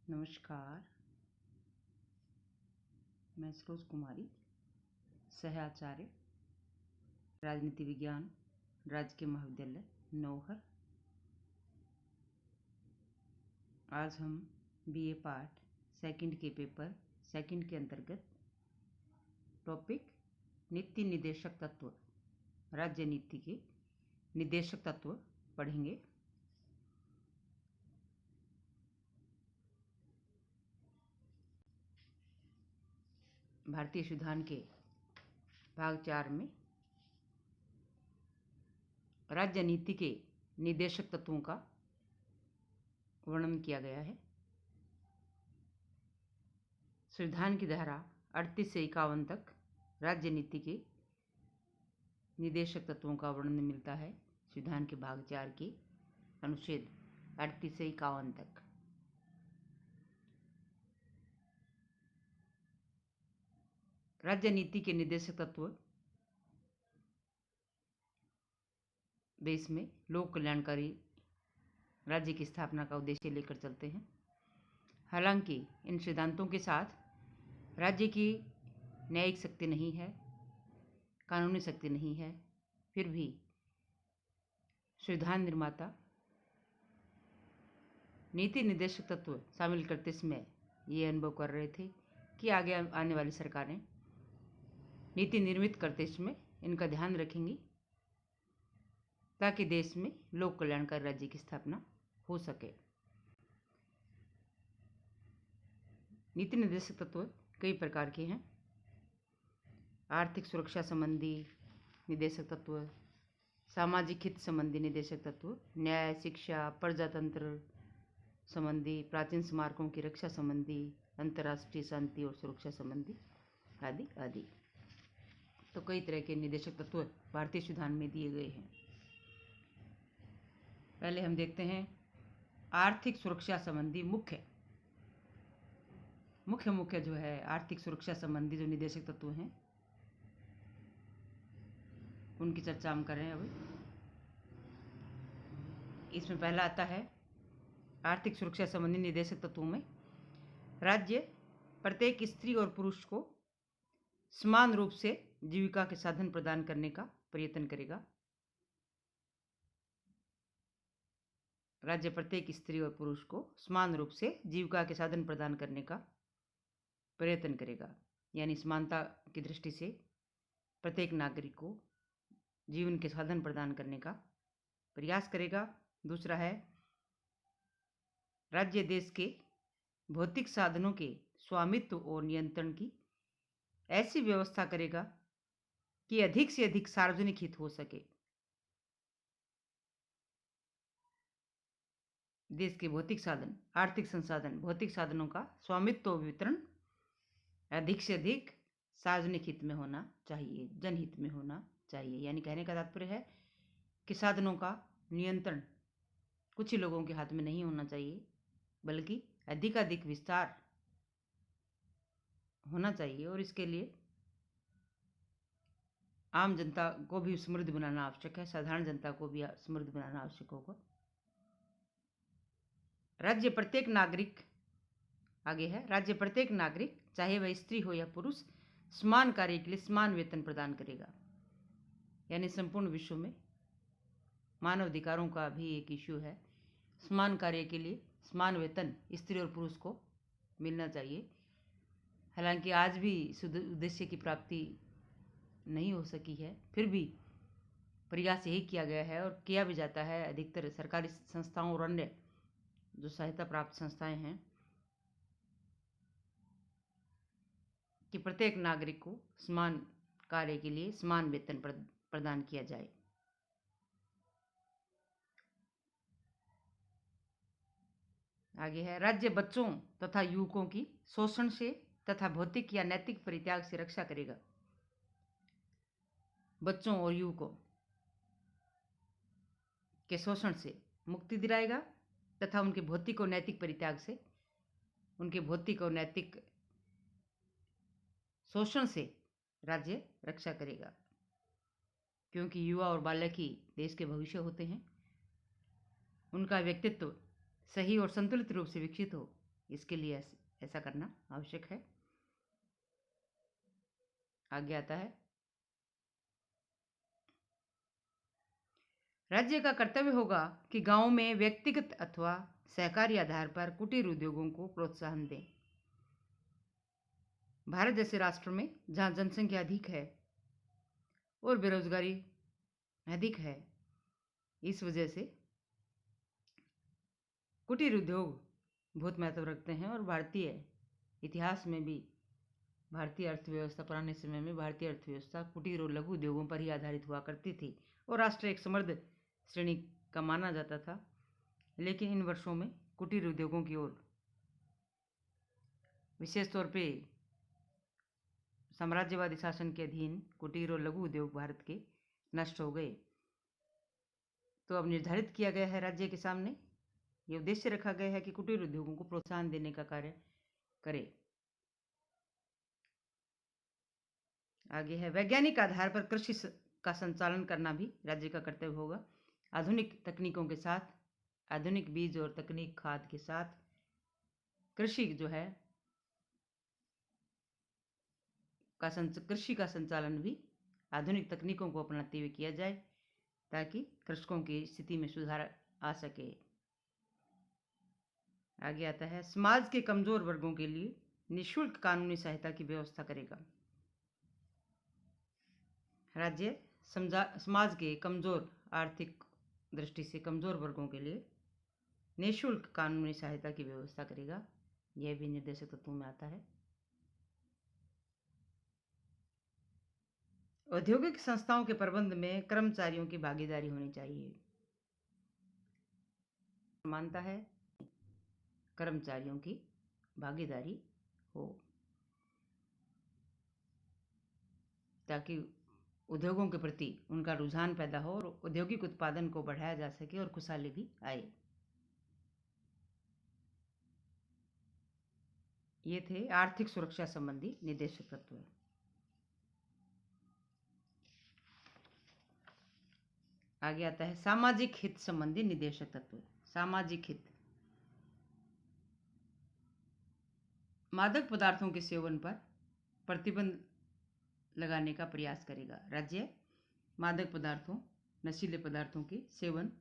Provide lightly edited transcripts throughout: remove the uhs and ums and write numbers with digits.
नमस्कार, मैं सरोज कुमारी, सह आचार्य राजनीति विज्ञान राजकीय महाविद्यालय नौहर। आज हम बीए पार्ट सेकंड के पेपर सेकंड के अंतर्गत टॉपिक नीति निर्देशक तत्व, राज्य नीति के निर्देशक तत्व पढ़ेंगे। भारतीय संविधान के भाग 4 में राज्य नीति के निर्देशक तत्वों का वर्णन किया गया है। संविधान की धारा 38 से 51 तक राज्य नीति के निर्देशक तत्वों का वर्णन मिलता है। संविधान के भाग 4 के अनुच्छेद 38 से 51 तक। राज्य नीति के निर्देशक तत्व देश में लोक कल्याणकारी राज्य की स्थापना का उद्देश्य लेकर चलते हैं। हालांकि इन सिद्धांतों के साथ राज्य की न्यायिक शक्ति नहीं है, कानूनी शक्ति नहीं है, फिर भी संविधान निर्माता नीति निर्देशक तत्व शामिल करते समय ये अनुभव कर रहे थे कि आगे आने वाली सरकारें नीति निर्मित करते समय इनका ध्यान रखेंगी ताकि देश में लोक कल्याणकारी राज्य की स्थापना हो सके। नीति निर्देशक तत्व कई प्रकार के हैं। आर्थिक सुरक्षा संबंधी निर्देशक तत्व, सामाजिक हित संबंधी निर्देशक तत्व, न्याय, शिक्षा, प्रजातंत्र संबंधी, प्राचीन स्मारकों की रक्षा संबंधी, अंतर्राष्ट्रीय शांति और सुरक्षा संबंधी आदि आदि। तो कई तरह के निर्देशक तत्व भारतीय संविधान में दिए गए हैं। पहले हम देखते हैं आर्थिक सुरक्षा संबंधी मुख्य जो है आर्थिक सुरक्षा संबंधी जो निर्देशक तत्व हैं उनकी चर्चा हम कर रहे हैं अभी। इसमें पहला आता है आर्थिक सुरक्षा संबंधी निर्देशक तत्वों में राज्य प्रत्येक स्त्री और पुरुष को समान रूप से जीविका के साधन प्रदान करने का प्रयत्न करेगा। राज्य प्रत्येक स्त्री और पुरुष को समान रूप से जीविका के साधन प्रदान करने का प्रयत्न करेगा, यानी समानता की दृष्टि से प्रत्येक नागरिक को जीवन के साधन प्रदान करने का प्रयास करेगा। दूसरा है राज्य देश के भौतिक साधनों के स्वामित्व और नियंत्रण की ऐसी व्यवस्था करेगा कि अधिक से अधिक सार्वजनिक हित हो सके। देश के भौतिक साधन, आर्थिक संसाधन, भौतिक साधनों का स्वामित्व और वितरण अधिक से अधिक सार्वजनिक हित में होना चाहिए, जनहित में होना चाहिए। यानी कहने का तात्पर्य है कि साधनों का नियंत्रण कुछ ही लोगों के हाथ में नहीं होना चाहिए, बल्कि अधिकाधिक विस्तार होना चाहिए और इसके लिए आम जनता को भी समृद्ध बनाना आवश्यक है, साधारण जनता को भी समृद्ध बनाना आवश्यक होगा। राज्य प्रत्येक नागरिक, आगे है, राज्य प्रत्येक नागरिक चाहे वह स्त्री हो या पुरुष समान कार्य के लिए समान वेतन प्रदान करेगा। यानी संपूर्ण विश्व में मानव अधिकारों का भी एक इश्यू है। समान कार्य के लिए समान वेतन स्त्री और पुरुष को मिलना चाहिए। हालांकि आज भी इस उद्देश्य की प्राप्ति नहीं हो सकी है, फिर भी प्रयास यही किया गया है और किया भी जाता है। अधिकतर सरकारी संस्थाओं और अन्य जो सहायता प्राप्त संस्थाएं हैं कि प्रत्येक नागरिक को समान कार्य के लिए समान वेतन प्रदान किया जाए। आगे है, राज्य बच्चों तथा युवकों की शोषण से तथा भौतिक या नैतिक परित्याग से रक्षा करेगा। बच्चों और युवकों के शोषण से मुक्ति दिलाएगा तथा उनके भौतिक और नैतिक परित्याग से, उनके भौतिक और नैतिक शोषण से राज्य रक्षा करेगा। क्योंकि युवा और बालक ही देश के भविष्य होते हैं। उनका व्यक्तित्व सही और संतुलित रूप से विकसित हो, इसके लिए ऐसा करना आवश्यक है। आगे आता है, राज्य का कर्तव्य होगा कि गांव में व्यक्तिगत अथवा सहकारी आधार पर कुटीर उद्योगों को प्रोत्साहन दें। भारत जैसे राष्ट्र में जहां जनसंख्या अधिक है और बेरोजगारी अधिक है, इस वजह से कुटीर उद्योग बहुत महत्व रखते हैं। और भारतीय इतिहास में भी भारतीय अर्थव्यवस्था, पुराने समय में भारतीय अर्थव्यवस्था कुटीर और लघु उद्योगों पर ही आधारित हुआ करती थी और राष्ट्र एक समृद्ध श्रेणी का माना जाता था। लेकिन इन वर्षों में कुटीर उद्योगों की ओर विशेष तौर पे साम्राज्यवादी शासन के अधीन कुटीर और लघु उद्योग भारत के नष्ट हो गए। तो अब निर्धारित किया गया है, राज्य के सामने ये उद्देश्य रखा गया है कि कुटीर उद्योगों को प्रोत्साहन देने का कार्य करे। आगे है, वैज्ञानिक आधार पर कृषि का संचालन करना भी राज्य का कर्तव्य होगा। आधुनिक तकनीकों के साथ, आधुनिक बीज और तकनीक खाद के साथ कृषि जो है कृषि का संचालन भी आधुनिक तकनीकों को अपनाते हुए किया जाए ताकि कृषकों की स्थिति में सुधार आ सके। आगे आता है, समाज के कमजोर वर्गों के लिए निःशुल्क कानूनी सहायता की व्यवस्था करेगा। राज्य समाज के कमजोर, आर्थिक दृष्टि से कमजोर वर्गों के लिए निःशुल्क कानूनी सहायता की व्यवस्था करेगा। यह भी निर्देशक तत्वों में आता है। औद्योगिक संस्थाओं के प्रबंध में कर्मचारियों की भागीदारी होनी चाहिए। मानता है कर्मचारियों की भागीदारी हो ताकि उद्योगों के प्रति उनका रुझान पैदा हो और औद्योगिक उत्पादन को बढ़ाया जा सके और खुशहाली भी आए। ये थे आर्थिक सुरक्षा संबंधी निर्देशक तत्व। आगे आता है सामाजिक हित संबंधी निर्देशक तत्व। सामाजिक हित, मादक पदार्थों के सेवन पर प्रतिबंध लगाने का प्रयास करेगा। राज्य मादक पदार्थों, नशीले पदार्थों के सेवन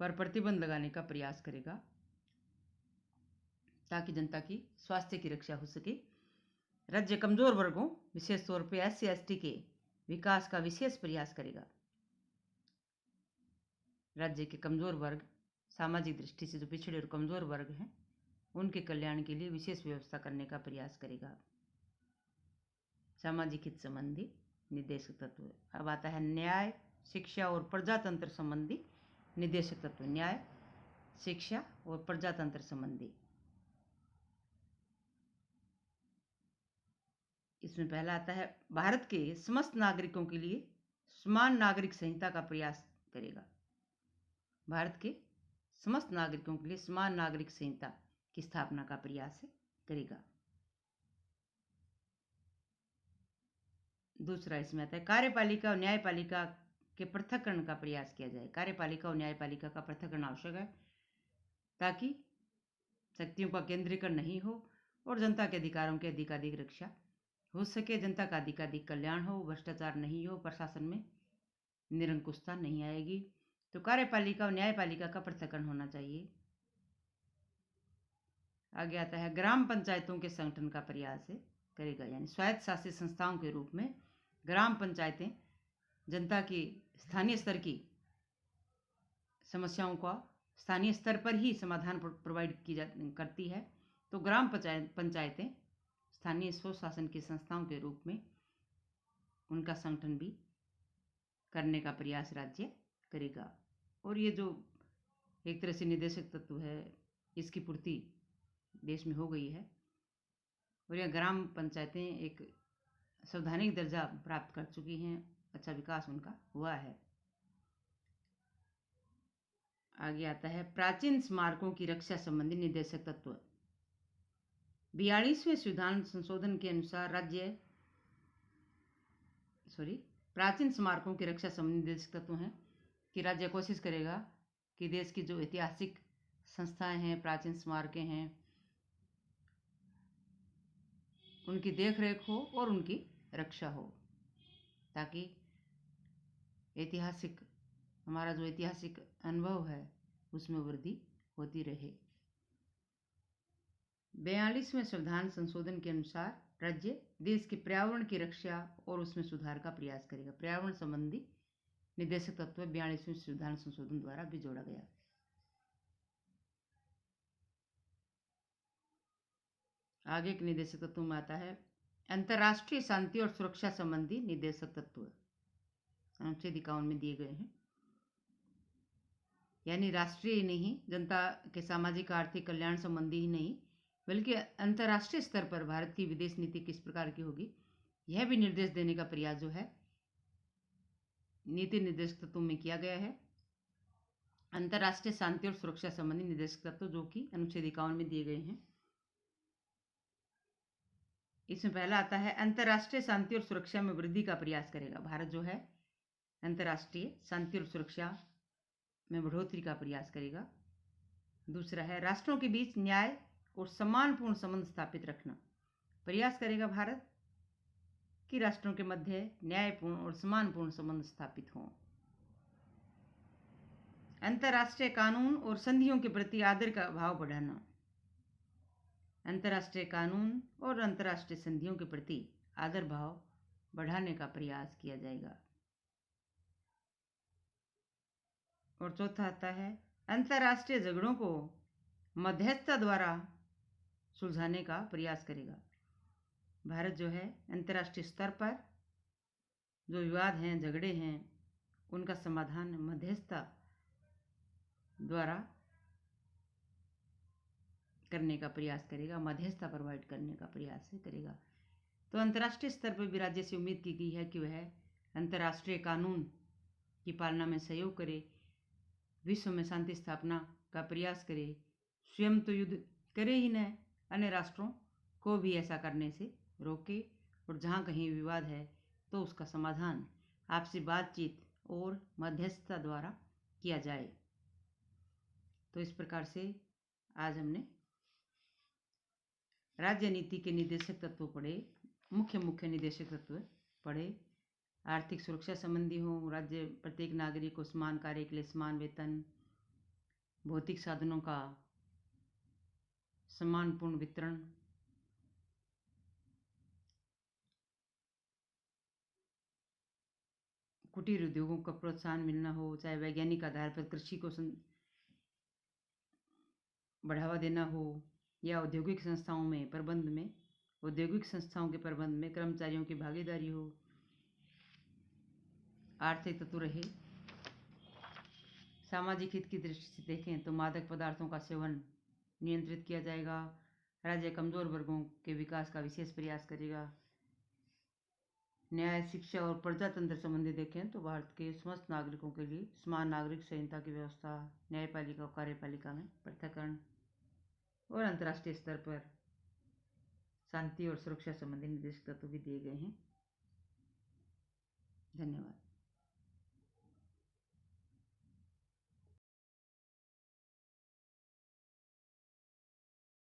पर प्रतिबंध लगाने का प्रयास करेगा ताकि जनता की स्वास्थ्य की रक्षा हो सके। राज्य कमजोर वर्गों, विशेष तौर पर SC ST के विकास का विशेष प्रयास करेगा। राज्य के कमजोर वर्ग, सामाजिक दृष्टि से जो पिछड़े और कमजोर वर्ग हैं, उनके कल्याण के लिए विशेष व्यवस्था करने का प्रयास करेगा। सामाजिक हित संबंधी निर्देशक तत्व। अब आता है न्याय, शिक्षा और प्रजातंत्र संबंधी निर्देशक तत्व। न्याय, शिक्षा और प्रजातंत्र संबंधी। इसमें पहला आता है, भारत के समस्त नागरिकों के लिए समान नागरिक संहिता का प्रयास करेगा। भारत के समस्त नागरिकों के लिए समान नागरिक संहिता की स्थापना का प्रयास करेगा। दूसरा इसमें आता है, कार्यपालिका और न्यायपालिका के पृथक्करण का प्रयास किया जाए। कार्यपालिका और न्यायपालिका का पृथक्करण आवश्यक है ताकि शक्तियों का केंद्रीकरण नहीं हो और जनता के अधिकारों की अधिकाधिक रक्षा हो सके, जनता का अधिकाधिक कल्याण हो, भ्रष्टाचार नहीं हो, प्रशासन में निरंकुशता नहीं आएगी। तो कार्यपालिका और न्यायपालिका का पृथक्करण होना चाहिए। आगे आता है, ग्राम पंचायतों के संगठन का प्रयास करेगा। यानी स्वायत्त शासित संस्थाओं के रूप में ग्राम पंचायतें जनता की स्थानीय स्तर की समस्याओं का स्थानीय स्तर पर ही समाधान प्रोवाइड करती है। तो ग्राम पंचायतें स्थानीय स्वशासन की संस्थाओं के रूप में उनका संगठन भी करने का प्रयास राज्य करेगा। और ये जो एक तरह से निर्देशक तत्व है, इसकी पूर्ति देश में हो गई है और यह ग्राम पंचायतें एक संवैधानिक दर्जा प्राप्त कर चुकी हैं। अच्छा विकास उनका हुआ है। आगे आता है, प्राचीन स्मारकों की रक्षा संबंधी निर्देशक तत्व। 42वें संविधान संशोधन के अनुसार प्राचीन स्मारकों की रक्षा संबंधी निर्देशक तत्व हैं कि राज्य कोशिश करेगा कि देश की जो ऐतिहासिक संस्थाएं हैं, प्राचीन स्मारकें हैं, उनकी देखरेख हो और उनकी रक्षा हो, ताकि हमारा जो ऐतिहासिक अनुभव है उसमें वृद्धि होती रहे। 42वें संविधान संशोधन के अनुसार राज्य देश के पर्यावरण की रक्षा और उसमें सुधार का प्रयास करेगा। पर्यावरण संबंधी निर्देशक तत्व 42वें संविधान संशोधन द्वारा भी जोड़ा गया। आगे के निर्देशक तत्व में आता है अंतर्राष्ट्रीय शांति और सुरक्षा संबंधी निर्देशक तत्व, अनुच्छेद 51 में दिए गए हैं। यानी राष्ट्रीय नहीं, जनता के सामाजिक आर्थिक कल्याण संबंधी ही नहीं, बल्कि अंतर्राष्ट्रीय स्तर पर भारत की विदेश नीति किस प्रकार की होगी, यह भी निर्देश देने का प्रयास जो है नीति निर्देशक तत्व में किया गया है। अंतर्राष्ट्रीय शांति और सुरक्षा संबंधी निर्देशक तत्व जो कि अनुच्छेद 51 में दिए गए हैं। इसमें पहला आता है अंतर्राष्ट्रीय शांति और सुरक्षा में वृद्धि का प्रयास करेगा। भारत जो है अंतर्राष्ट्रीय शांति और सुरक्षा में बढ़ोतरी का प्रयास करेगा। दूसरा है राष्ट्रों के बीच न्याय और सम्मानपूर्ण संबंध स्थापित रखना। प्रयास करेगा भारत कि राष्ट्रों के मध्य न्यायपूर्ण और सम्मानपूर्ण संबंध स्थापित हों। अंतर्राष्ट्रीय कानून और संधियों के प्रति आदर का भाव बढ़ाना। अंतर्राष्ट्रीय कानून और अंतर्राष्ट्रीय संधियों के प्रति आदर भाव बढ़ाने का प्रयास किया जाएगा। और चौथा आता है अंतर्राष्ट्रीय झगड़ों को मध्यस्थता द्वारा सुलझाने का प्रयास करेगा। भारत जो है अंतर्राष्ट्रीय स्तर पर जो विवाद हैं, झगड़े हैं, उनका समाधान मध्यस्थता द्वारा करने का प्रयास करेगा, मध्यस्थता प्रोवाइड करने का प्रयास करेगा। तो अंतर्राष्ट्रीय स्तर पर भी राज्य से उम्मीद की गई है कि वह अंतर्राष्ट्रीय कानून की पालना में सहयोग करे, विश्व में शांति स्थापना का प्रयास करे, स्वयं तो युद्ध करे ही न, अन्य राष्ट्रों को भी ऐसा करने से रोके, और जहाँ कहीं विवाद है तो उसका समाधान आपसी बातचीत और मध्यस्थता द्वारा किया जाए। तो इस प्रकार से आज हमने राज्य नीति के निर्देशक तत्व पढ़े, मुख्य निर्देशक तत्व पढ़े। आर्थिक सुरक्षा संबंधी हो, राज्य प्रत्येक नागरिक को समान कार्य के लिए समान वेतन, भौतिक साधनों का सम्मानपूर्ण वितरण, कुटीर उद्योगों का प्रोत्साहन मिलना हो, चाहे वैज्ञानिक आधार पर कृषि को बढ़ावा देना हो, या औद्योगिक संस्थाओं के प्रबंध में कर्मचारियों की भागीदारी हो। आर्थिक तत्व रहे सामाजिक हित की दृष्टि से देखें तो मादक पदार्थों का सेवन नियंत्रित किया जाएगा। राज्य कमजोर वर्गों के विकास का विशेष प्रयास करेगा। न्याय, शिक्षा और प्रजातंत्र संबंधी देखें तो भारत के समस्त नागरिकों के लिए समान नागरिक संहिता की व्यवस्था, न्यायपालिका और कार्यपालिका में पृथक्करण, और अंतर्राष्ट्रीय स्तर पर शांति और सुरक्षा संबंधी निर्देशक तत्व भी दिए गए हैं। धन्यवाद।